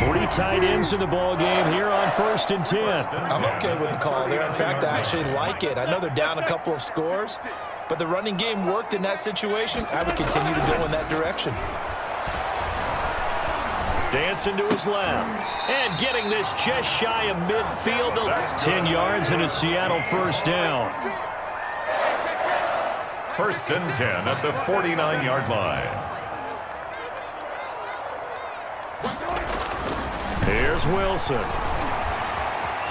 Three tight ends in the ball game here on 1st and 10. I'm okay with the call there. In fact, I actually like it. I know they're down a couple of scores, but the running game worked in that situation. I would continue to go in that direction. Dancing to his left. And getting this just shy of midfield. 10 yards and a Seattle 1st down. 1st and 10 at the 49-yard line. Here's Wilson.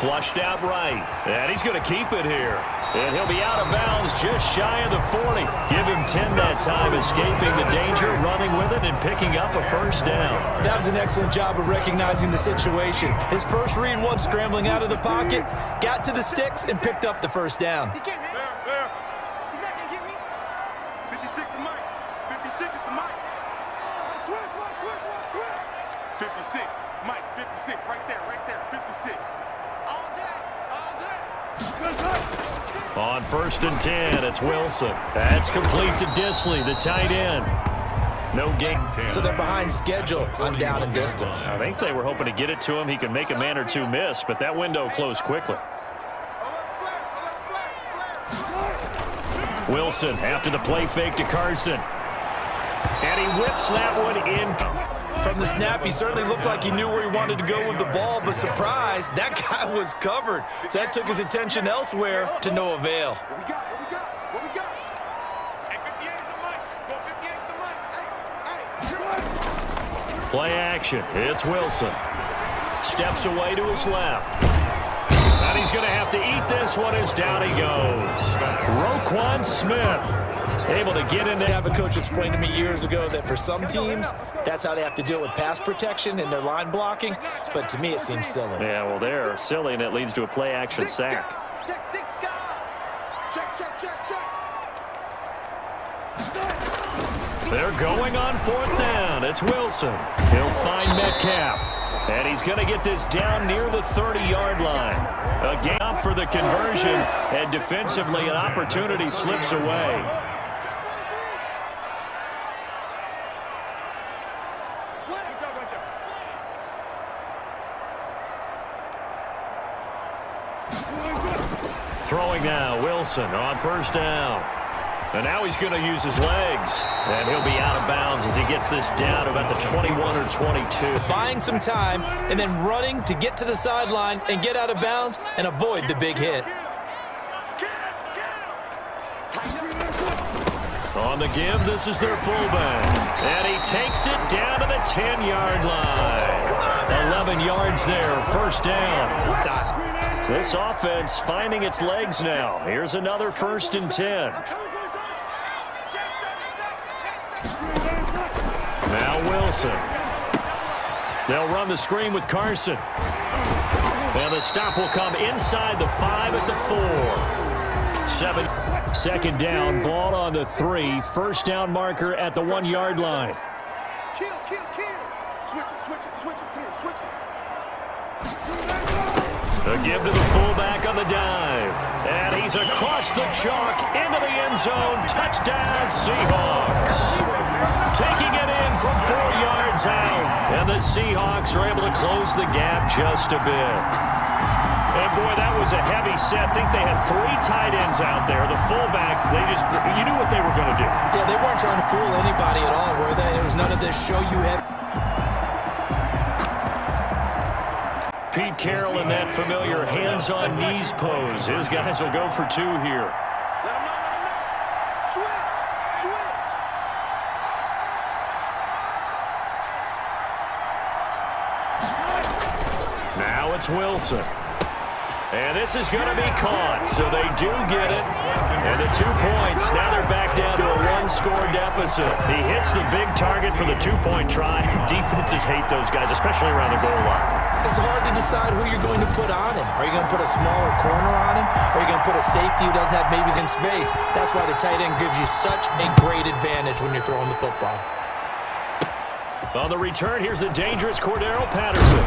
Flushed out right. And he's going to keep it here. And he'll be out of bounds just shy of the 40. Give him 10 that time, escaping the danger, running with it, and picking up a 1st down. That was an excellent job of recognizing the situation. His first read once scrambling out of the pocket, got to the sticks, and picked up the 1st down. He's not going to get me. 56 the mic. 56 is the mic. Switch. 56. Mike, 56. Right there. 56. All day. On 1st and 10, it's Wilson. That's complete to Disley, the tight end. No gain. So they're behind schedule on down and distance. I think they were hoping to get it to him. He could make a man or two miss, but that window closed quickly. Wilson after the play fake to Carson. And he whips that one in. From the snap, he certainly looked like he knew where he wanted to go with the ball, but surprise, that guy was covered. So that took his attention elsewhere to no avail. What we got? Hey, 58 is the mic. Go 58 is the mic. Hey. Play action. It's Wilson. Steps away to his left. And he's going to have to eat this one as down he goes. Roquan Smith able to get in there. I have a coach explained to me years ago that for some teams, that's how they have to deal with pass protection and their line blocking. But to me, it seems silly. Yeah, well, they're silly, and it leads to a play-action sack. They're going on 4th down. It's Wilson. He'll find Metcalf. And he's going to get this down near the 30-yard line. A game up for the conversion, and defensively an opportunity slips away. Throwing now, Wilson on 1st down. And now he's going to use his legs. And he'll be out of bounds as he gets this down to about the 21 or 22. Buying some time and then running to get to the sideline and get out of bounds and avoid the big hit. On the give, this is their fullback. And he takes it down to the 10-yard line. 11 yards there, 1st down. This offense finding its legs now. Here's another 1st and 10. Now Wilson. They'll run the screen with Carson. And the stop will come inside the 5 at the 4. 7. 2nd down, ball on the 3. 1st down marker at the 1-yard line. Kill. Switch it. A give to the fullback on the dive. And he's across the chalk into the end zone. Touchdown, Seahawks. Taking it in from 4 yards out. And the Seahawks are able to close the gap just a bit. And boy, that was a heavy set. I think they had 3 tight ends out there. The fullback, you knew what they were going to do. Yeah, they weren't trying to fool anybody at all, were they? There was none of this show you had. Pete Carroll in that familiar hands-on knees pose. His guys will go for 2 here. Let him know. Switch. Now it's Wilson. And this is going to be caught, so they do get it. And the 2 points, now they're back down to a 1-score deficit. He hits the big target for the 2-point try. Defenses hate those guys, especially around the goal line. It's hard to decide who you're going to put on him. Are you going to put a smaller corner on him? Or are you going to put a safety who doesn't have maybe the space? That's why the tight end gives you such a great advantage when you're throwing the football. On the return, here's the dangerous Cordero Patterson.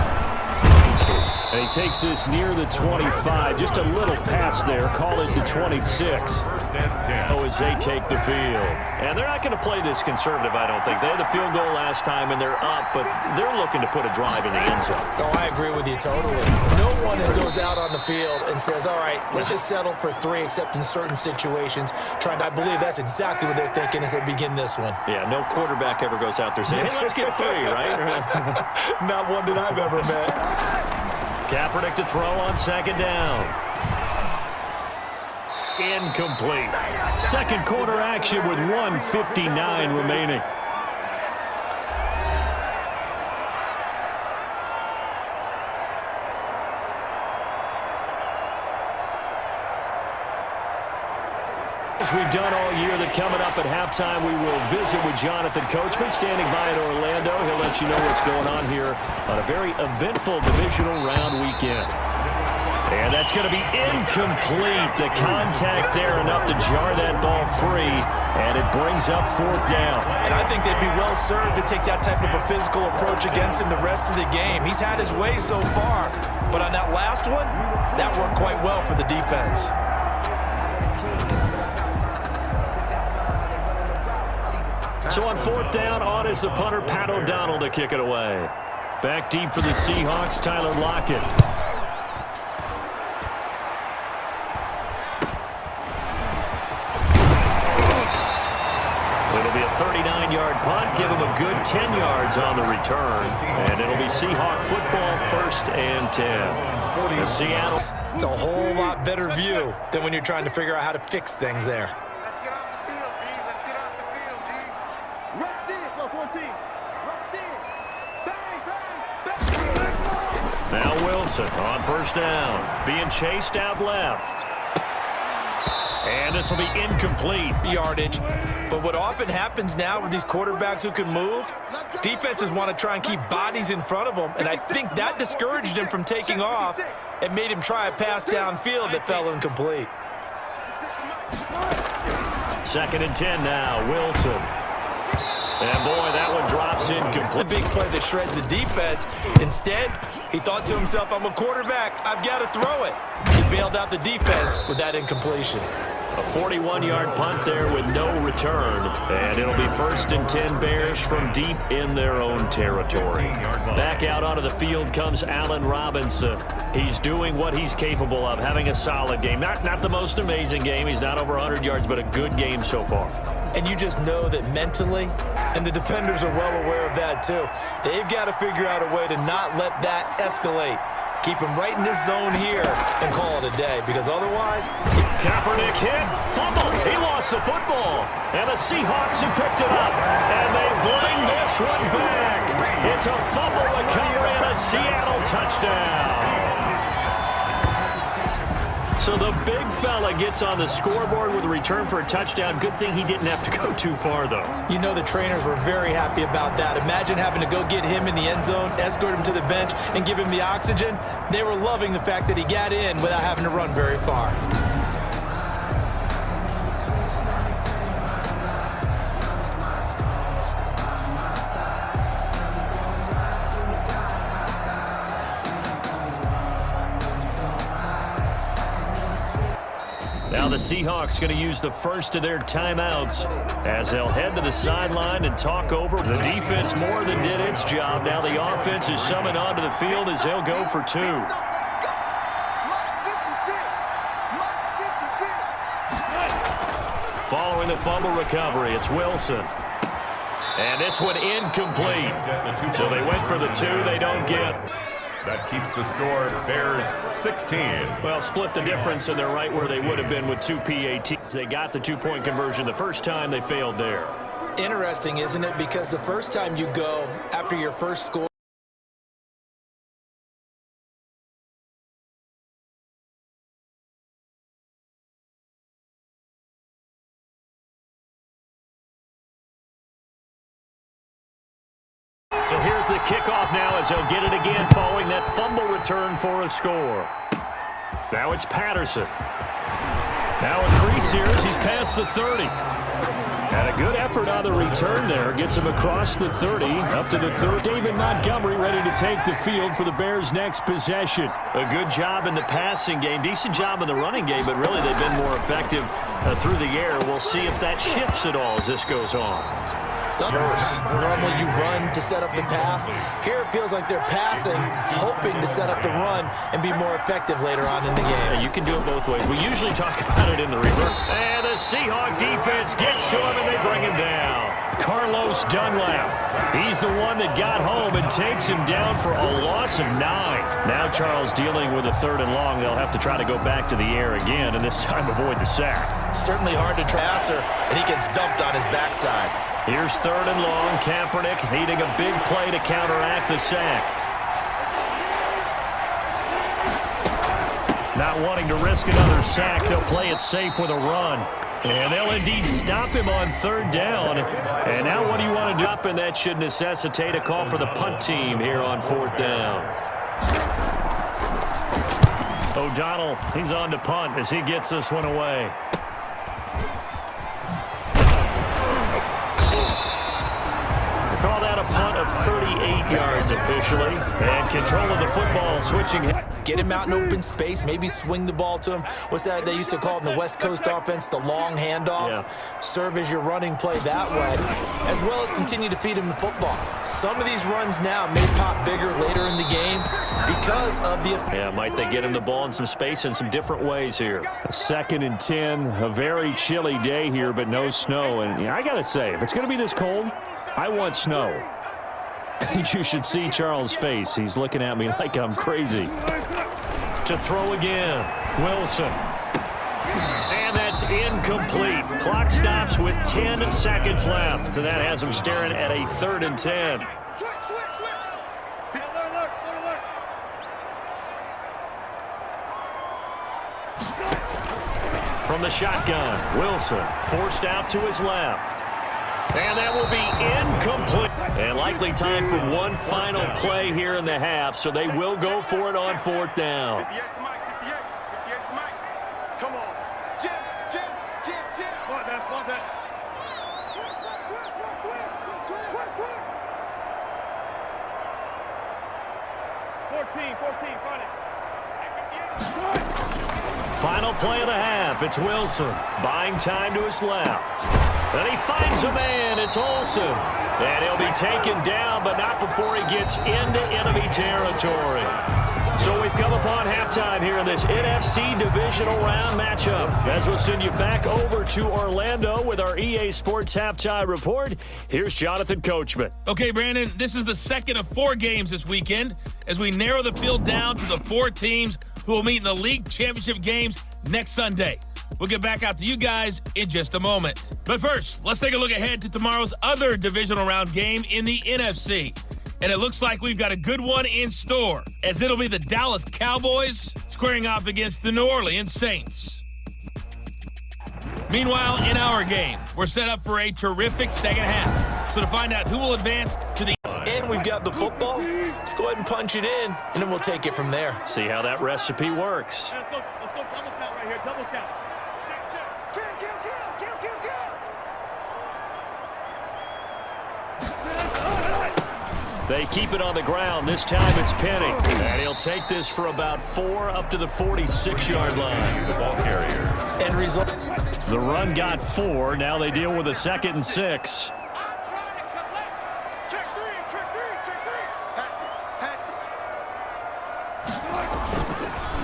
And he takes this near the 25, just a little pass there, call it the 26. First and 10. Oh, as they take the field. And they're not going to play this conservative, I don't think. They had the field goal last time, and they're up, but they're looking to put a drive in the end zone. Oh, I agree with you totally. No one goes out on the field and says, all right, let's just settle for 3, except in certain situations. I believe that's exactly what they're thinking as they begin this one. Yeah, no quarterback ever goes out there saying, hey, let's get 3, right? Not one that I've ever met. Kaepernic to throw on second down. Incomplete. Second quarter action with 1:59 remaining. As we've done all year, that coming up at halftime, we will visit with Jonathan Coachman, standing by in Orlando. He'll let you know what's going on here on a very eventful divisional round weekend. And that's going to be incomplete. The contact there enough to jar that ball free, and it brings up 4th down. And I think they'd be well served to take that type of a physical approach against him the rest of the game. He's had his way so far, but on that last one, that worked quite well for the defense. So on 4th down, on is the punter, Pat O'Donnell, to kick it away. Back deep for the Seahawks, Tyler Lockett. It'll be a 39-yard punt, give him a good 10 yards on the return. And it'll be Seahawk football, 1st and 10. The Seattle. It's a whole lot better view than when you're trying to figure out how to fix things there. Let's get off the field, D. Let's get off the field, D. Rush in, plus 1 team. Rush in. Bang, bang, bang. Now Wilson on 1st down, being chased out left. And this will be incomplete. Yardage. But what often happens now with these quarterbacks who can move, defenses want to try and keep bodies in front of them, and I think that discouraged him from taking off and made him try a pass downfield that fell incomplete. 2nd and 10 now, Wilson. And boy, that one drops incomplete. The big play that shreds the defense. Instead, he thought to himself, I'm a quarterback, I've got to throw it. He bailed out the defense with that incompletion. A 41-yard punt there with no return. And it'll be 1st and 10 Bears from deep in their own territory. Back out onto the field comes Allen Robinson. He's doing what he's capable of, having a solid game. Not the most amazing game. He's not over 100 yards, but a good game so far. And you just know that mentally, and the defenders are well aware of that too, they've got to figure out a way to not let that escalate. Keep him right in this zone here and call it a day, because otherwise... Kaepernick hit, fumble, he lost the football, and the Seahawks have picked it up, and they bring this one back. It's a fumble recovery and a Seattle touchdown. So the big fella gets on the scoreboard with a return for a touchdown. Good thing he didn't have to go too far, though. You know the trainers were very happy about that. Imagine having to go get him in the end zone, escort him to the bench, and give him the oxygen. They were loving the fact that he got in without having to run very far. Now the Seahawks going to use the first of their timeouts as they'll head to the sideline and talk over. The defense more than did its job. Now the offense is summoned onto the field as they'll go for 2. Following the fumble recovery, it's Wilson. And this one incomplete. So they went for the 2 they don't get. That keeps the score Bears 16. Well, split the difference, and they're right where they would have been with 2 PATs. They got the 2-point conversion the first time. They failed there. Interesting, isn't it? Because the first time you go after your first score, so here's the kickoff now as they'll get it again following that fumble return for a score. Now it's Patterson. Now a crease here as he's past the 30. And a good effort on the return there. Gets him across the 30, up to the 30. David Montgomery ready to take the field for the Bears' next possession. A good job in the passing game. Decent job in the running game, but really they've been more effective through the air. We'll see if that shifts at all as this goes on. Normally you run to set up the pass. Here it feels like they're passing, hoping to set up the run and be more effective later on in the game. Yeah, you can do it both ways. We usually talk about it in the reverse. And the Seahawk defense gets to him and they bring him down. Carlos Dunlap. He's the one that got home and takes him down for a loss of 9. Now Charles dealing with a 3rd and long. They'll have to try to go back to the air again and this time avoid the sack. Certainly hard to passer, and he gets dumped on his backside. Here's 3rd and long. Kaepernic needing a big play to counteract the sack. Not wanting to risk another sack, they'll play it safe with a run. And they'll indeed stop him on 3rd down. And now what do you want to do? And that should necessitate a call for the punt team here on 4th down. O'Donnell, he's on to punt as he gets this one away. Call that a punt of 38 yards officially. And control of the football, switching. Get him out in open space, maybe swing the ball to him. What's that they used to call it in the West Coast offense, the long handoff? Yeah. Serve as your running play that way, as well as continue to feed him the football. Some of these runs now may pop bigger later in the game because of the... Yeah, might they get him the ball in some space in some different ways here. 2nd and 10, a very chilly day here, but no snow. And I got to say, if it's going to be this cold, I want snow. You should see Charles' face. He's looking at me like I'm crazy. To throw again, Wilson. And that's incomplete. Clock stops with 10 seconds left. And that has him staring at a 3rd and 10. From the shotgun, Wilson forced out to his left. And that will be incomplete. And likely time for one final play here in the half, so they will go for it on 4th down. 58 Mike. Come on. Jim. What that. 14, find it. Final play of the half. It's Wilson buying time to his left. And he finds a man. It's Olsen. And he'll be taken down, but not before he gets into enemy territory. So we've come upon halftime here in this NFC Divisional Round matchup. As we'll send you back over to Orlando with our EA Sports Halftime Report. Here's Jonathan Coachman. Okay, Brandon, this is the 2nd of 4 games this weekend as we narrow the field down to the 4 teams who will meet in the league championship games next Sunday. We'll get back out to you guys in just a moment. But first, let's take a look ahead to tomorrow's other divisional round game in the NFC. And it looks like we've got a good one in store, as it'll be the Dallas Cowboys squaring off against the New Orleans Saints. Meanwhile, in our game, we're set up for a terrific second half. So to find out who will advance to the... And we've got the football. Let's go ahead and punch it in, and then we'll take it from there. See how that recipe works. Let's go double count right here. Double count. They keep it on the ground. This time it's Penny. And he'll take this for about 4 up to the 46-yard line. The ball carrier. End result. The run got 4. Now they deal with a 2nd and 6.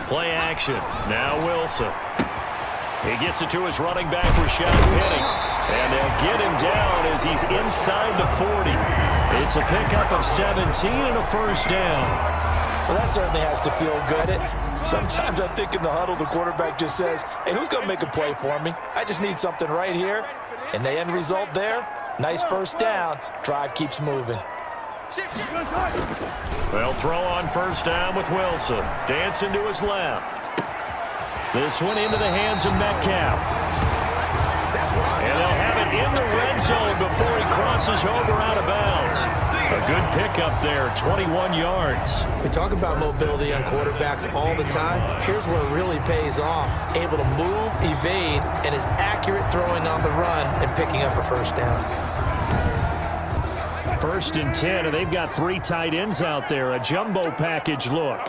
Play action. Now Wilson. He gets it to his running back, Rashad Penny. And they'll get him down as he's inside the 40. It's a pickup of 17 and a 1st down. Well, that certainly has to feel good. Sometimes I think in the huddle, the quarterback just says, hey, who's going to make a play for me? I just need something right here. And the end result there, nice 1st down. Drive keeps moving. They'll throw on 1st down with Wilson. Dancing to his left. This one into the hands of Metcalf. And they'll have it in the red zone before he crosses over out of bounds. A good pickup there, 21 yards. We talk about mobility on quarterbacks all the time. Here's where it really pays off. Able to move, evade, and is accurate throwing on the run and picking up a first down. 1st and 10, and they've got 3 tight ends out there. A jumbo package look.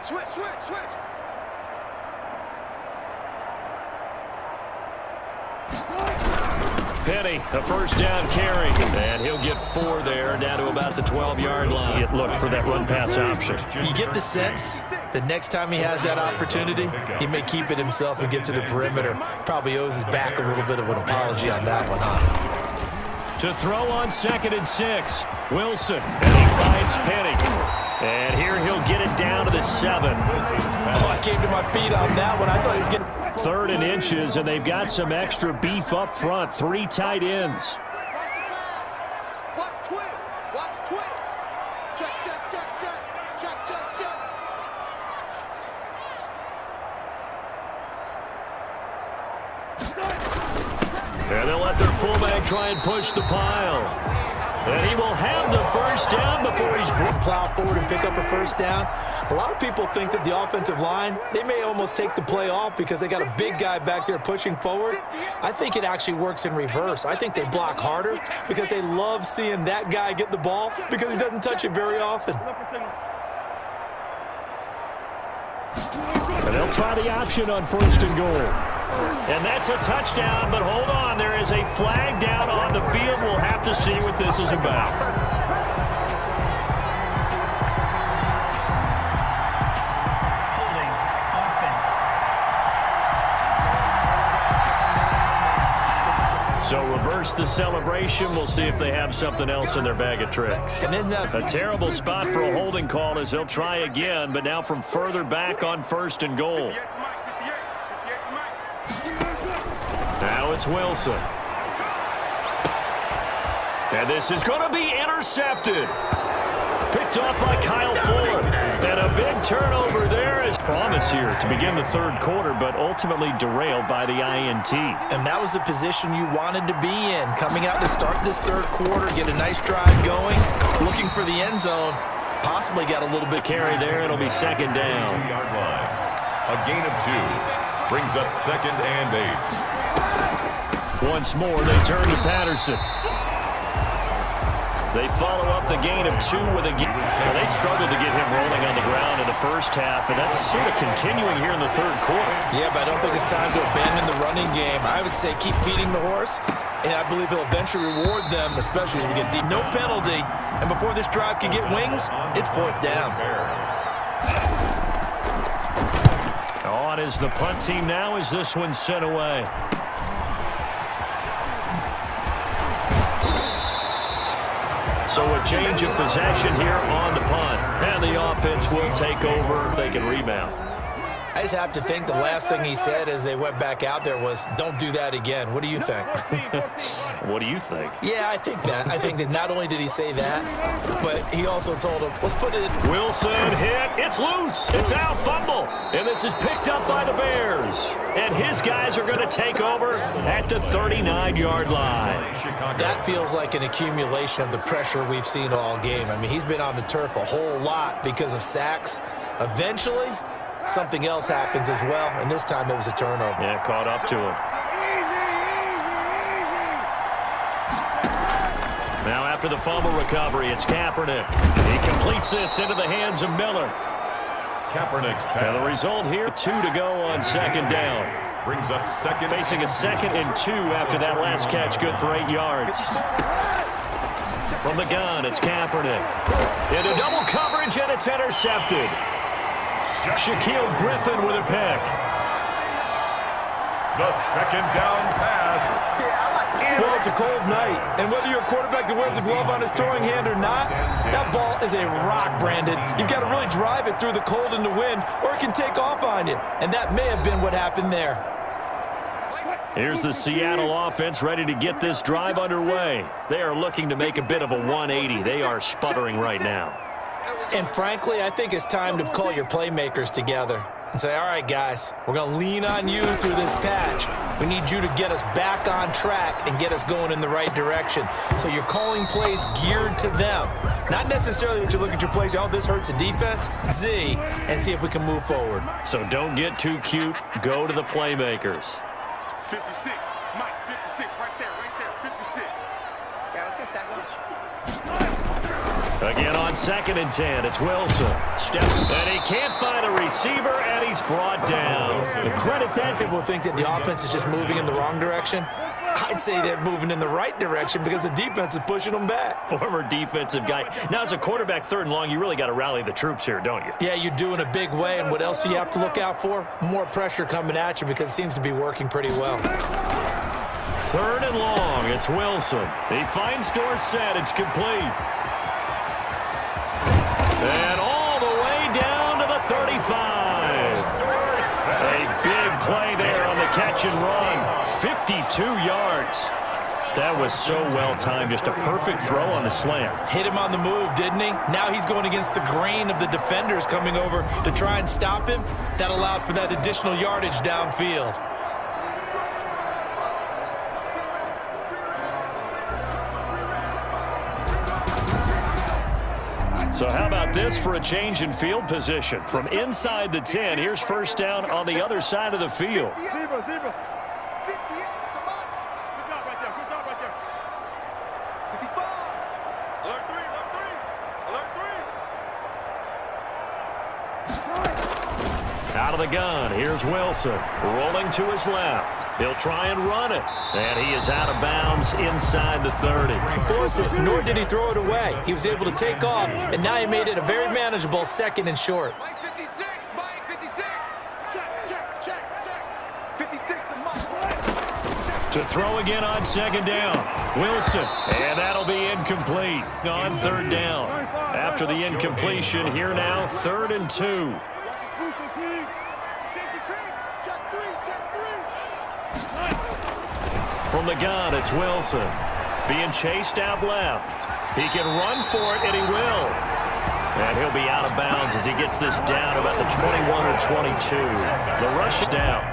Switch. Penny, a first down carry, and he'll get 4 there, down to about the 12-yard line. It looked for that run-pass option. You get the sense that next time he has that opportunity, he may keep it himself and get to the perimeter. Probably owes his back a little bit of an apology on that one, huh? To throw on 2nd and 6, Wilson, and he finds Penny. And here he'll get it down to the 7. Oh, I came to my feet on that one. I thought he was getting... 3rd and inches, and they've got some extra beef up front. 3 tight ends. Watch twins. Check. And they'll let their fullback try and push the pile. And he will have the first down before he's plow forward and pick up a first down. A lot of people think that the offensive line, they may almost take the play off because they got a big guy back there pushing forward. I think it actually works in reverse. I think they block harder because they love seeing that guy get the ball because he doesn't touch it very often. And they'll try the option on 1st and goal. And that's a touchdown, but hold on. There is a flag down on the field. We'll have to see what this is about. Holding offense. So reverse the celebration. We'll see if they have something else in their bag of tricks. And isn't that a terrible spot for a holding call as they'll try again, but now from further back on 1st and goal. Now it's Wilson. And this is going to be intercepted. Picked off by Kyle Fuller. And a big turnover there is promise here to begin the 3rd quarter, but ultimately derailed by the INT. And that was the position you wanted to be in. Coming out to start this 3rd quarter, get a nice drive going, looking for the end zone. Possibly got a little bit carry there. It'll be 2nd down. 2-yard line. A gain of 2 brings up 2nd and 8. Once more, they turn to Patterson. They follow up the gain of 2 with a they struggled to get him rolling on the ground in the first half, and that's sort of continuing here in the 3rd quarter. Yeah, but I don't think it's time to abandon the running game. I would say keep feeding the horse, and I believe he'll eventually reward them, especially as we get deep. No penalty, and before this drive can get wings, it's 4th down. On is the punt team now as this one's sent away. So a change of possession here on the punt. And the offense will take over if they can rebound. I just have to think the last thing he said as they went back out there was, don't do that again. What do you think? What do you think? Yeah, I think that. I think that not only did he say that, but he also told him, let's put it in. Wilson hit. It's loose. It's out. Fumble. And this is picked up by the Bears. And his guys are going to take over at the 39-yard line. That feels like an accumulation of the pressure we've seen all game. I mean, he's been on the turf a whole lot because of sacks. Eventually, something else happens as well, and this time it was a turnover. Yeah, caught up to him. Now after the fumble recovery, it's Kaepernick. He completes this into the hands of Miller. Kaepernick's pass. And the result here, 2 to go on 2nd down. Brings up 2nd. Facing a 2nd and 2 after that last catch, good for 8 yards. From the gun, it's Kaepernick. Into double coverage, and it's intercepted. Shaquille Griffin with a pick. The 2nd down pass. Well, it's a cold night, and whether you're a quarterback that wears a glove on his throwing hand or not, that ball is a rock, Brandon. You've got to really drive it through the cold and the wind, or it can take off on you, and that may have been what happened there. Here's the Seattle offense ready to get this drive underway. They are looking to make a bit of a 180. They are sputtering right now. And frankly, I think it's time to call your playmakers together. and say, all right, guys, we're going to lean on you through this patch. We need you to get us back on track and get us going in the right direction. So you're calling plays geared to them. Not necessarily that you look at your plays, oh, this hurts the defense, Z, and see if we can move forward. So don't get too cute. Go to the playmakers. 56, Mike, 56, right there, 56. Yeah, let's go sack lunch. Again on 2nd and 10, it's Wilson. Step, and he can't find a receiver, and he's brought down. The credit that People think that the offense is just moving in the wrong direction. I'd say they're moving in the right direction because the defense is pushing them back. former defensive guy. Now, as a quarterback, 3rd and long, you really got to rally the troops here, don't you? Yeah, you do in a big way, and what else do you have to look out for? More pressure coming at you because it seems to be working pretty well. 3rd and long, it's Wilson. He finds Dorsett, it's complete. And all the way down to the 35. A big play there on the catch and run. 52 yards. That was so well timed. Just a perfect throw on the slam. Hit him on the move, didn't he? Now he's going against the grain of the defenders coming over to try and stop him. That allowed for that additional yardage downfield. So how about this for a change in field position? From inside the 10, here's 1st down on the other side of the field. Zebra, 58, come on. Good job right there, 65. Alert 3, Out of the gun, here's Wilson, rolling to his left. He'll try and run it, and he is out of bounds inside the 30. Force it, nor did he throw it away. He was able to take off, and now he made it a very manageable 2nd and short. Mike 56, Mike 56. Check. 56 to Mike. To throw again on 2nd down. Wilson, and that'll be incomplete on 3rd down. After the incompletion, here now, 3rd and 2. Watch the sweep, King. Safety cream. Check 3. From the gun, it's Wilson. Being chased out left. He can run for it, and he will. And he'll be out of bounds as he gets this down about the 21 or 22. The rush is down.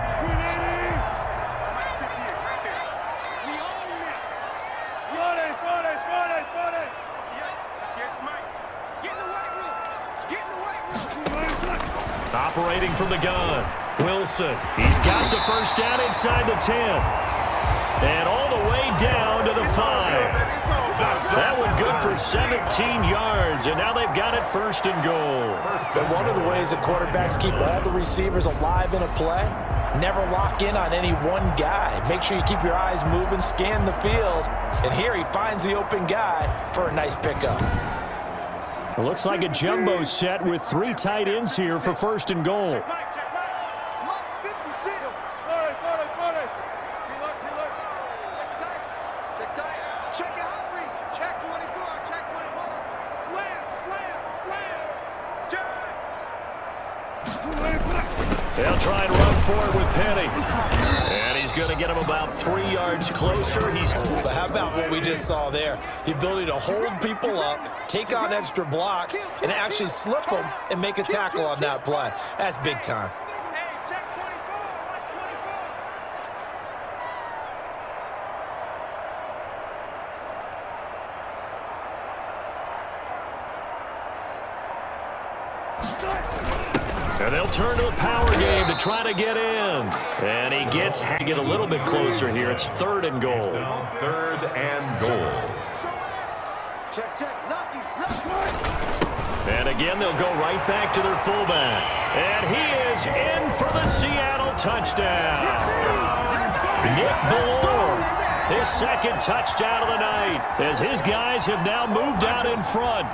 Operating from the gun, Wilson. He's got the 1st down inside the 10. And all the way down to the 5. That one good for 17 yards, and now they've got it 1st and goal. But one of the ways that quarterbacks keep all the receivers alive in a play, never lock in on any one guy. Make sure you keep your eyes moving, scan the field, and here he finds the open guy for a nice pickup. It looks like a jumbo set with 3 tight ends here for 1st and goal. They'll try and run for it with Penny. And he's going to get him about 3 yards closer. But how about what we just saw there? The ability to hold people up, take on extra blocks, and actually slip them and make a tackle on that play. That's big time. And they'll turn to a power game to try to get in. And he gets a little bit closer here. It's 3rd and goal. 3rd and goal. And again, they'll go right back to their fullback. And he is in for the Seattle touchdown. Nick Ballore, his 2nd touchdown of the night, as his guys have now moved out in front.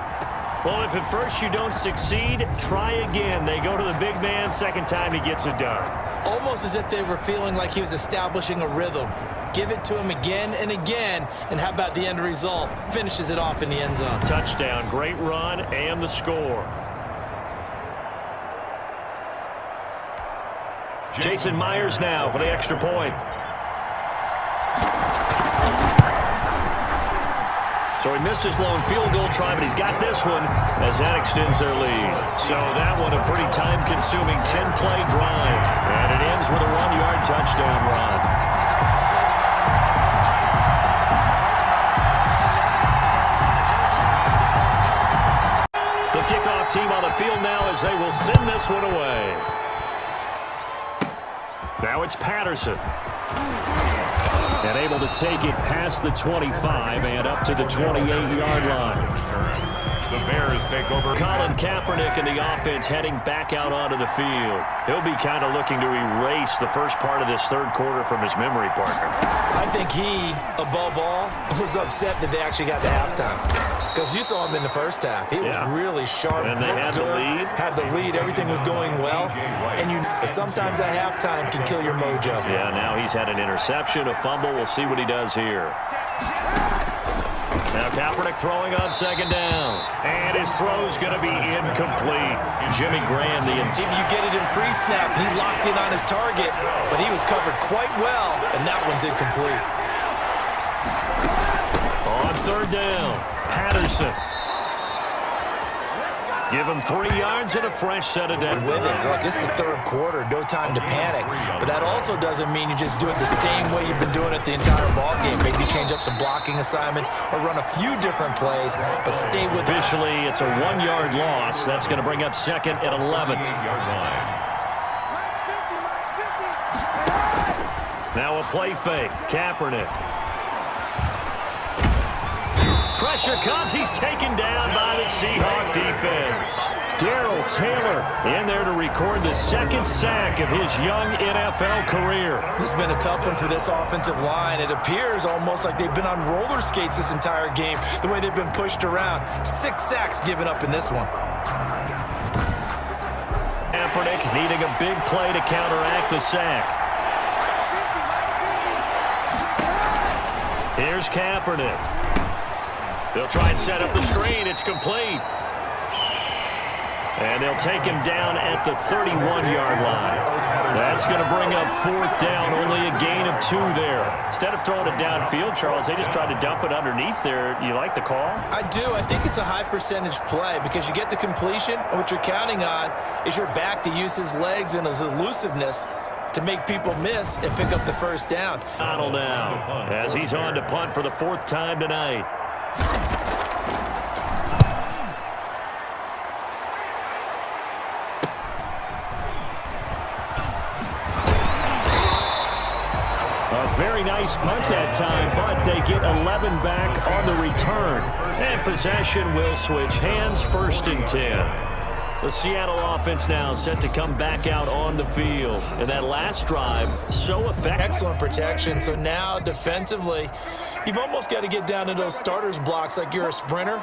Well, if at first you don't succeed, try again. They go to the big man. 2nd time he gets it done. Almost as if they were feeling like he was establishing a rhythm. Give it to him again and again, and how about the end result? Finishes it off in the end zone. Touchdown, great run, and the score. Jason Myers now for the extra point. So he missed his lone field goal try, but he's got this one as that extends their lead. So that one a pretty time-consuming 10-play drive. And it ends with a 1-yard touchdown run. The kickoff team on the field now as they will send this one away. Now it's Patterson. And able to take it past the 25 and up to the 28-yard line. The Bears take over. Colin Kaepernic and the offense heading back out onto the field. He'll be kind of looking to erase the first part of this third quarter from his memory partner. I think he, above all, was upset that they actually got to halftime. Because you saw him in the first half. He was really sharp. And they had the lead. Had the lead. Everything was going well. And sometimes at halftime can kill your mojo. Yeah, now he's had an interception, a fumble. We'll see what he does here. Now Kaepernick throwing on second down. And his throw's going to be incomplete. Jimmy Graham, the Maybe you get it in pre-snap, and he locked in on his target, but he was covered quite well, and that one's incomplete. On third down, Patterson. Give him 3 yards and a fresh set of down. With it, look, it's the third quarter, no time to panic. But that also doesn't mean you just do it the same way you've been doing it the entire ball game. Maybe change up some blocking assignments or run a few different plays, but stay with it. Officially, it's a 1-yard loss. That's going to bring up second and 11. Now a play fake. Kaepernick. Pressure comes. He's taken down by the Seahawks defense. Darrell Taylor in there to record the second sack of his young NFL career. This has been a tough one for this offensive line. It appears almost like they've been on roller skates this entire game, the way they've been pushed around. 6 sacks given up in this one. Kaepernick needing a big play to counteract the sack. Here's Kaepernick. They'll try and set up the screen. It's complete. And they'll take him down at the 31-yard line. That's going to bring up fourth down. Only a gain of 2 there. Instead of throwing it downfield, Charles, they just tried to dump it underneath there. You like the call? I do. I think it's a high percentage play because you get the completion, and what you're counting on is your back to use his legs and his elusiveness to make people miss and pick up the first down. Donald now as he's on to punt for the 4th time tonight. A very nice punt that time, but they get 11 back on the return. And possession will switch hands, 1st and 10. The Seattle offense now set to come back out on the field. And that last drive, so effective. Excellent protection. So now defensively, you've almost got to get down to those starters blocks like you're a sprinter.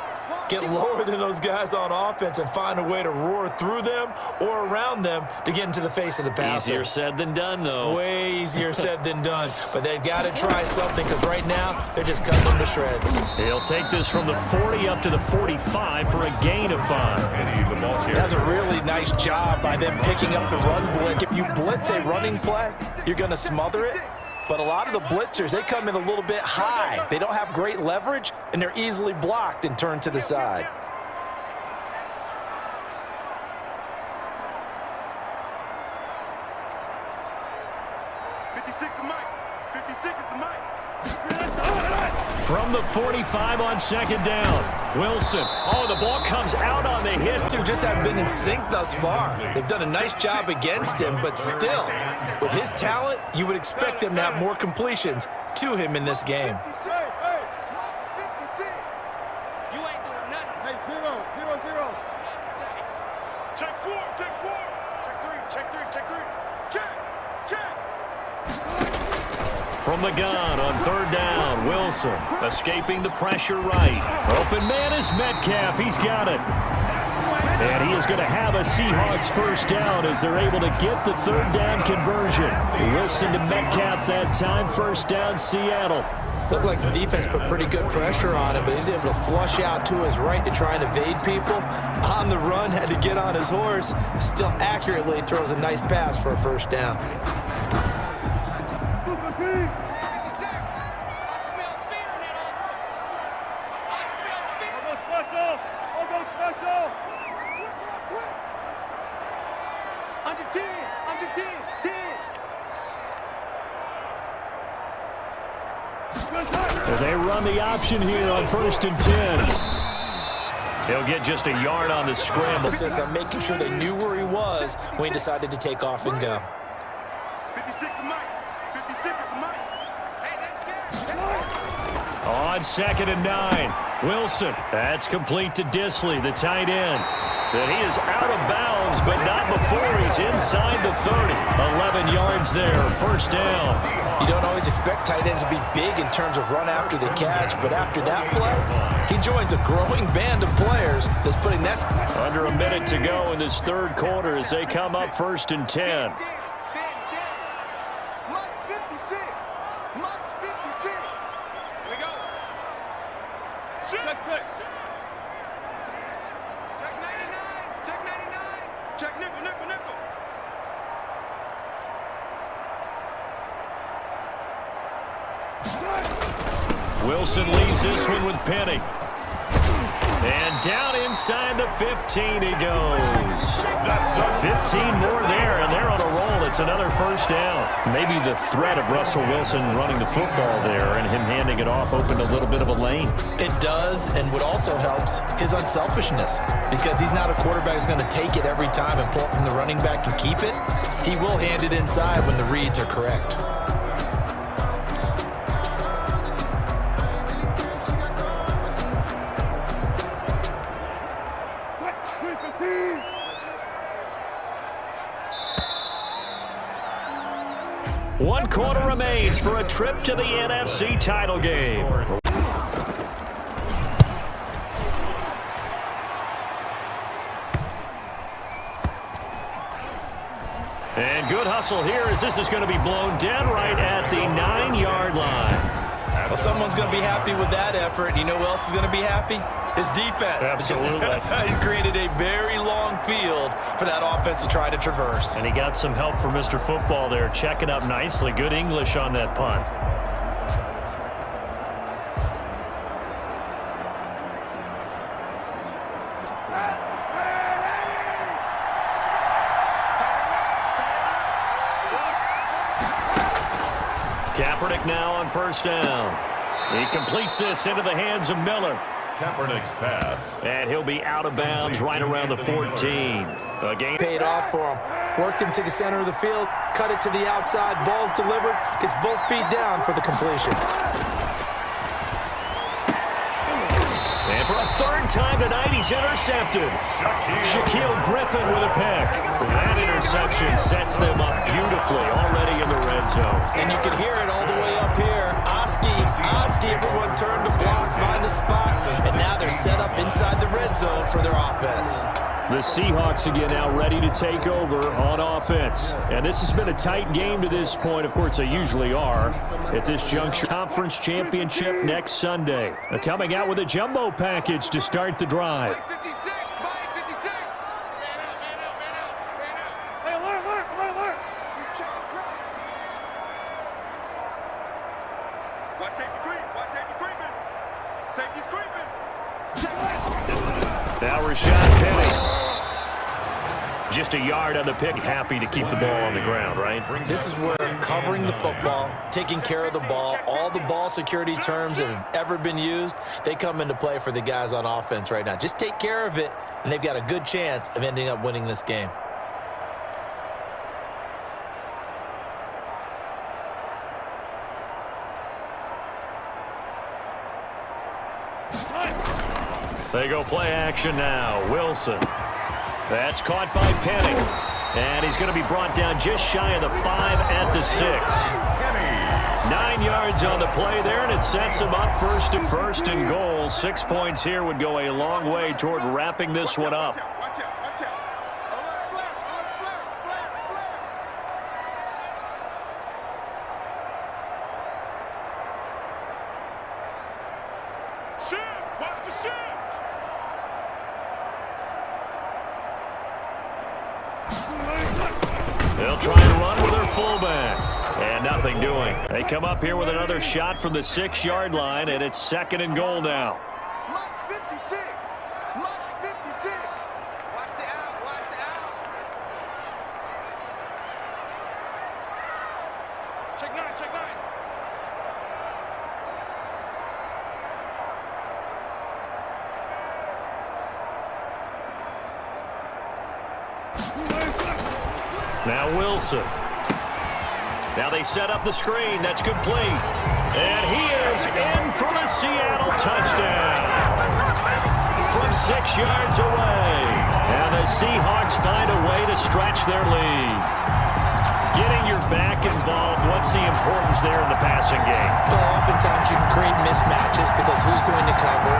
Get lower than those guys on offense and find a way to roar through them or around them to get into the face of the passer. Easier said than done, though. Way easier said than done. But they've got to try something because right now they're just cutting them to shreds. He'll take this from the 40 up to the 45 for a gain of 5. That's a really nice job by them picking up the run blitz. If you blitz a running play, you're going to smother it. But a lot of the blitzers, they come in a little bit high. They don't have great leverage, and they're easily blocked and turned to the side. From the 45 on second down, Wilson. Oh, the ball comes out on the hit. Two just haven't been in sync thus far. They've done a nice job against him, but still, with his talent, you would expect them to have more completions to him in this game. From the gun on third down, Wilson escaping the pressure right. Open man is Metcalf. He's got it. And he is going to have a Seahawks first down as they're able to get the third down conversion. Wilson to Metcalf that time. First down, Seattle. Looked like the defense put pretty good pressure on him, but he's able to flush out to his right to try and evade people. On the run, had to get on his horse. Still accurately throws a nice pass for a first down. And they run the option here on 1st and 10. He'll get just a yard on the scramble. I'm making sure they knew where he was when he decided to take off and go. 56 to Mike. 56 to Mike. Hey, that's good. On 2nd and 9. Wilson. That's complete to Disley, the tight end. And he is out of bounds, but not before he's inside the 30. 11 yards there, 1st down. You don't always expect tight ends to be big in terms of run after the catch, but after that play, he joins a growing band of players that's putting that... Under a minute to go in this 3rd quarter as they come up 1st and 10. Mike's 56. Mike's 56. Here we go. Check 99. Check 99. Check nickel, nickel, nickel. Wilson leaves this one with Penny. And down inside the 15 he goes. 15 more there, and they're on a roll. It's another 1st down. Maybe the threat of Russell Wilson running the football there and him handing it off opened a little bit of a lane. It does, and what also helps, his unselfishness. Because he's not a quarterback who's going to take it every time and pull it from the running back and keep it. He will hand it inside when the reads are correct. One quarter remains for a trip to the NFC title game. And good hustle here as this is going to be blown dead right at the 9-yard line. Well, someone's going to be happy with that effort. And you know who else is going to be happy? His defense. Absolutely. He's created a very long field for that offense to try to traverse. And he got some help from Mr. Football there, checking up nicely. Good English on that punt. Kaepernic now on 1st down. He completes this into the hands of Miller. Kaepernick's pass. And he'll be out of bounds right around the 14. Again. Paid off for him. Worked him to the center of the field, cut it to the outside, ball's delivered, gets both feet down for the completion. And for a 3rd time tonight, he's intercepted. Shaquille Griffin with a pick. That interception sets them up beautifully already in the red zone. And you can hear it all the way up here. Oski, everyone turned to block, find a spot, and now they're set up inside the red zone for their offense. The Seahawks again now ready to take over on offense. And this has been a tight game to this point. Of course, they usually are at this juncture. Conference championship next Sunday. They're coming out with a jumbo package to start the drive. 56, Mike, 56. Man out. Hey, alert. He's checking crowd. Watch safety creeping. Safety's creeping. Now Rashad Penny. Just a yard on the pick. Happy to keep the ball on the ground, right? This is where covering the football, taking care of the ball, all the ball security terms that have ever been used, they come into play for the guys on offense right now. Just take care of it, and they've got a good chance of ending up winning this game. They go play action now. Wilson. That's caught by Penny. And he's going to be brought down just shy of the 5 at the 6. 9 yards on the play there, and it sets him up first to 1st and goal. 6 points here would go a long way toward wrapping this one up. Watch out. Alert, flare. Shift, watch the shift. They'll try and run with their fullback. And nothing doing. They come up here with another shot from the 6-yard line, and it's 2nd and goal now. Mike's 56. Mike's 56. Watch the out. Check 9. Wilson. Now they set up the screen. That's complete. And he is in for the Seattle touchdown. From 6 yards away. And the Seahawks find a way to stretch their lead. Getting your back involved, what's the importance there in the passing game? Well, oftentimes you can create mismatches because who's going to cover,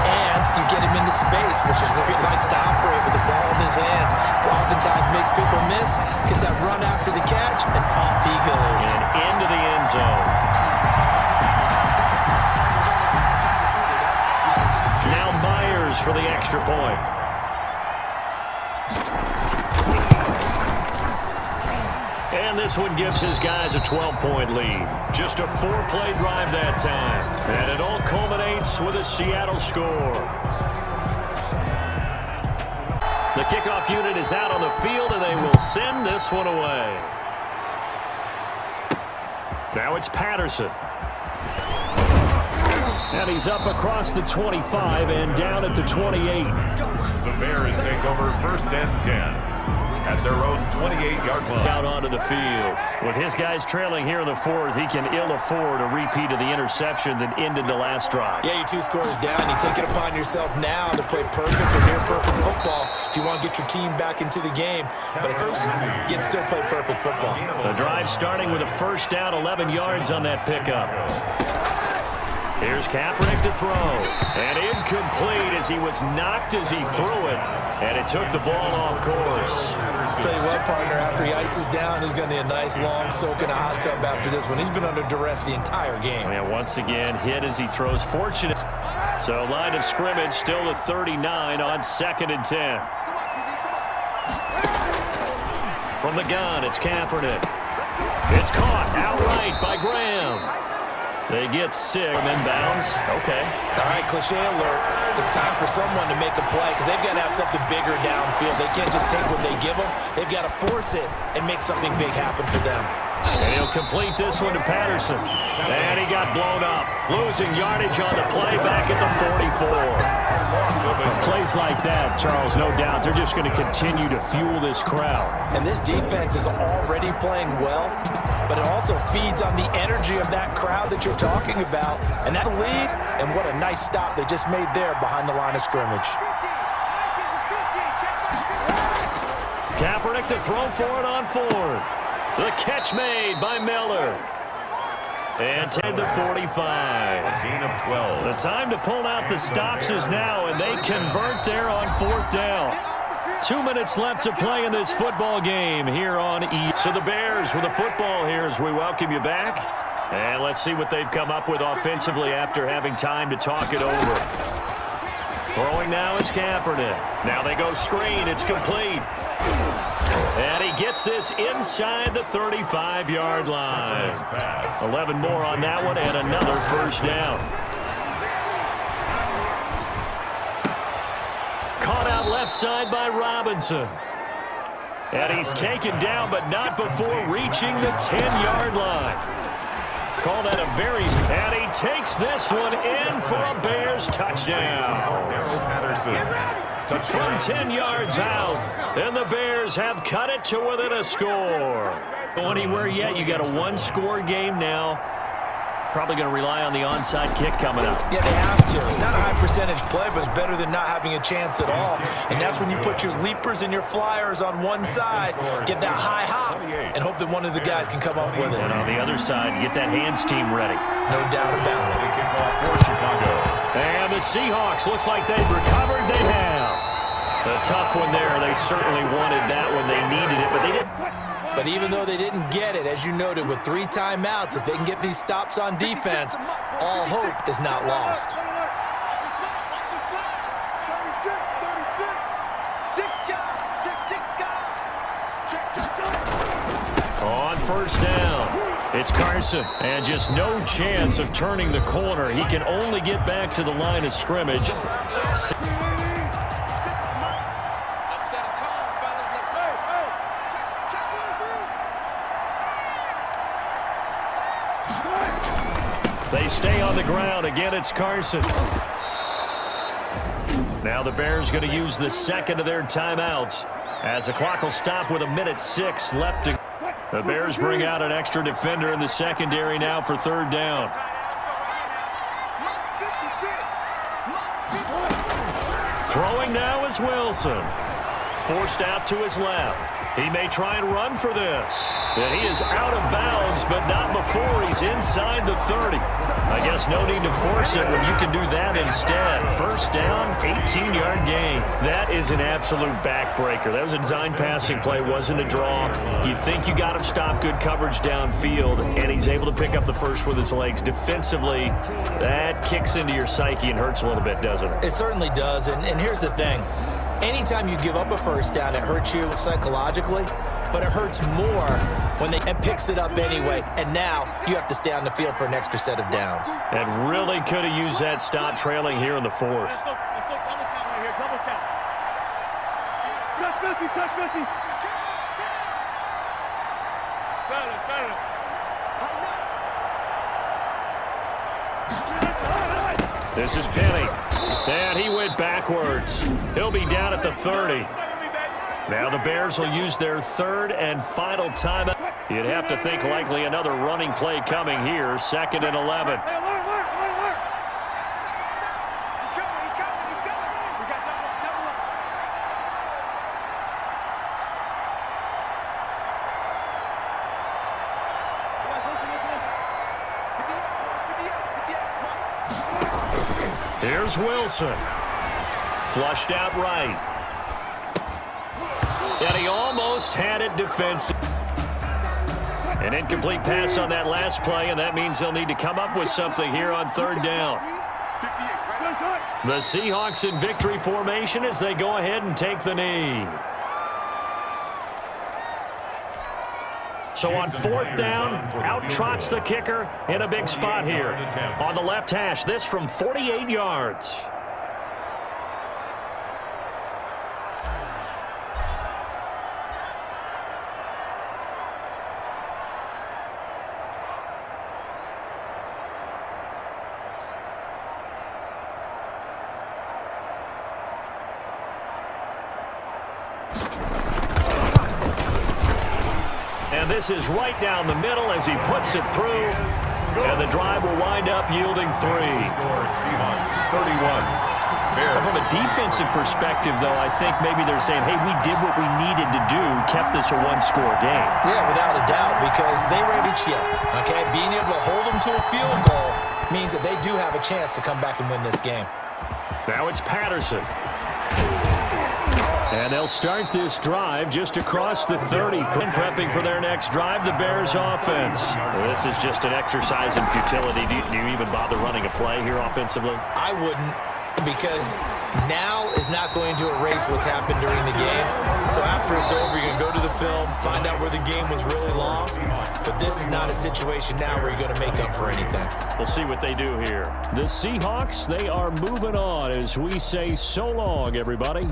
and you get him into space, which is where he likes to operate with the ball in his hands. Oftentimes makes people miss, gets that run after the catch, and off he goes. And into the end zone. Now Myers for the extra point. And this one gives his guys a 12-point lead. Just a 4-play drive that time. And it all culminates with a Seattle score. The kickoff unit is out on the field, and they will send this one away. Now it's Patterson. And he's up across the 25 and down at the 28. The Bears take over 1st and 10. At their own 28-yard line. Out onto the field. With his guys trailing here in the 4th, he can ill afford a repeat of the interception that ended the last drive. Yeah, you're 2 scores down. You take it upon yourself now to play perfect or near-perfect football if you want to get your team back into the game. But it's you can still play perfect football. The drive starting with a 1st down, 11 yards on that pickup. Here's Kaepernic to throw. And incomplete as he was knocked as he threw it. And it took the ball off course. I'll tell you what, partner, after he ices down, he's going to need a nice long soak in a hot tub after this one. He's been under duress the entire game. And once again, hit as he throws. Fortunate. So line of scrimmage still the 39 on 2nd and 10. From the gun, it's Kaepernick. It's caught outright by Graham. They get 6 and then bounds. Okay. All right, cliche alert. It's time for someone to make a play because they've got to have something bigger downfield. They can't just take what they give them. They've got to force it and make something big happen for them. And he'll complete this one to Patterson. And he got blown up. Losing yardage on the play back at the 44. Plays like that, Charles, no doubt, they're just going to continue to fuel this crowd. And this defense is already playing well, but it also feeds on the energy of that crowd that you're talking about. And that lead, and what a nice stop they just made there behind the line of scrimmage. Kaepernick to throw for it on 4th. The catch made by Miller. And 10 to 45. Gain of 12. The time to pull out the stops is now, and they convert there on 4th down. 2 minutes left to play in this football game here on E. So the Bears with the football here as we welcome you back. And let's see what they've come up with offensively after having time to talk it over. Throwing now is Kaepernick. Now they go screen. It's complete. And he gets this inside the 35-yard line. 11 more on that one and another 1st down. Caught out left side by Robinson. And he's taken down, but not before reaching the 10-yard line. Call that a very... And he takes this one in for a Bears touchdown. From 10 yards out, and the Bears have cut it to within a score. Go anywhere yet? You got a 1-score game now. Probably going to rely on the onside kick coming up. Yeah, they have to. It's not a high percentage play, but it's better than not having a chance at all. And that's when you put your leapers and your flyers on one side, get that high hop, and hope that one of the guys can come up with it. And on the other side, get that hands team ready. No doubt about it. And the Seahawks, looks like they've recovered. They have. A tough one there. They certainly wanted that when they needed it, but they didn't. But even though they didn't get it, as you noted, with 3 timeouts, if they can get these stops on defense, all hope is not lost. On 1st down, it's Carson, and just no chance of turning the corner. He can only get back to the line of scrimmage. They stay on the ground. Again, it's Carson. Now the Bears going to use the 2nd of their timeouts as the clock will stop with 1:06 left to go. The Bears bring out an extra defender in the secondary now for third down. Throwing now is Wilson. Forced out to his left. He may try and run for this. And he is out of bounds, but not before he's inside the 30. I guess no need to force it when you can do that instead. First down, 18-yard gain. That is an absolute backbreaker. That was a design passing play, wasn't a draw. You think you got him stopped, good coverage downfield, and he's able to pick up the first with his legs. Defensively, that kicks into your psyche and hurts a little bit, doesn't it? It certainly does, and here's the thing. Anytime you give up a first down, it hurts you psychologically, but it hurts more when they picks it up anyway, and now you have to stay on the field for an extra set of downs. And really could have used that stop trailing here in the fourth. This is Penny. And he went backwards. He'll be down at the 30. Now the Bears will use their third and final timeout. You'd have to think likely another running play coming here. 2nd and 11. Here's Wilson. Flushed out right. And he almost had it defensive. An incomplete pass on that last play, and that means they'll need to come up with something here on third down. The Seahawks in victory formation as they go ahead and take the knee. So on fourth down, out trots the kicker in a big spot here. On the left hash, this from 48 yards. And this is right down the middle as he puts it through. And the drive will wind up yielding 3. Seahawks 31. Bears. From a defensive perspective, though, I think maybe they're saying, hey, we did what we needed to do, kept this a one-score game. Yeah, without a doubt, because they ready to chip. Okay, being able to hold them to a field goal means that they do have a chance to come back and win this game. Now it's Patterson. And they'll start this drive just across the 30. Prepping for their next drive, the Bears offense. This is just an exercise in futility. Do you even bother running a play here offensively? I wouldn't, because now is not going to erase what's happened during the game. So after it's over, you're going to go to the film, find out where the game was really lost. But this is not a situation now where you're going to make up for anything. We'll see what they do here. The Seahawks, they are moving on as we say so long, everybody.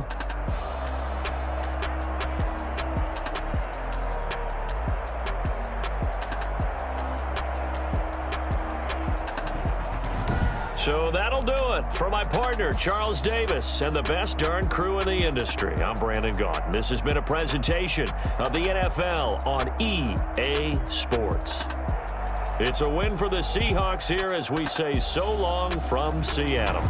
So that'll do it for my partner, Charles Davis, and the best darn crew in the industry. I'm Brandon Gaudin. This has been a presentation of the NFL on EA Sports. It's a win for the Seahawks here as we say so long from Seattle.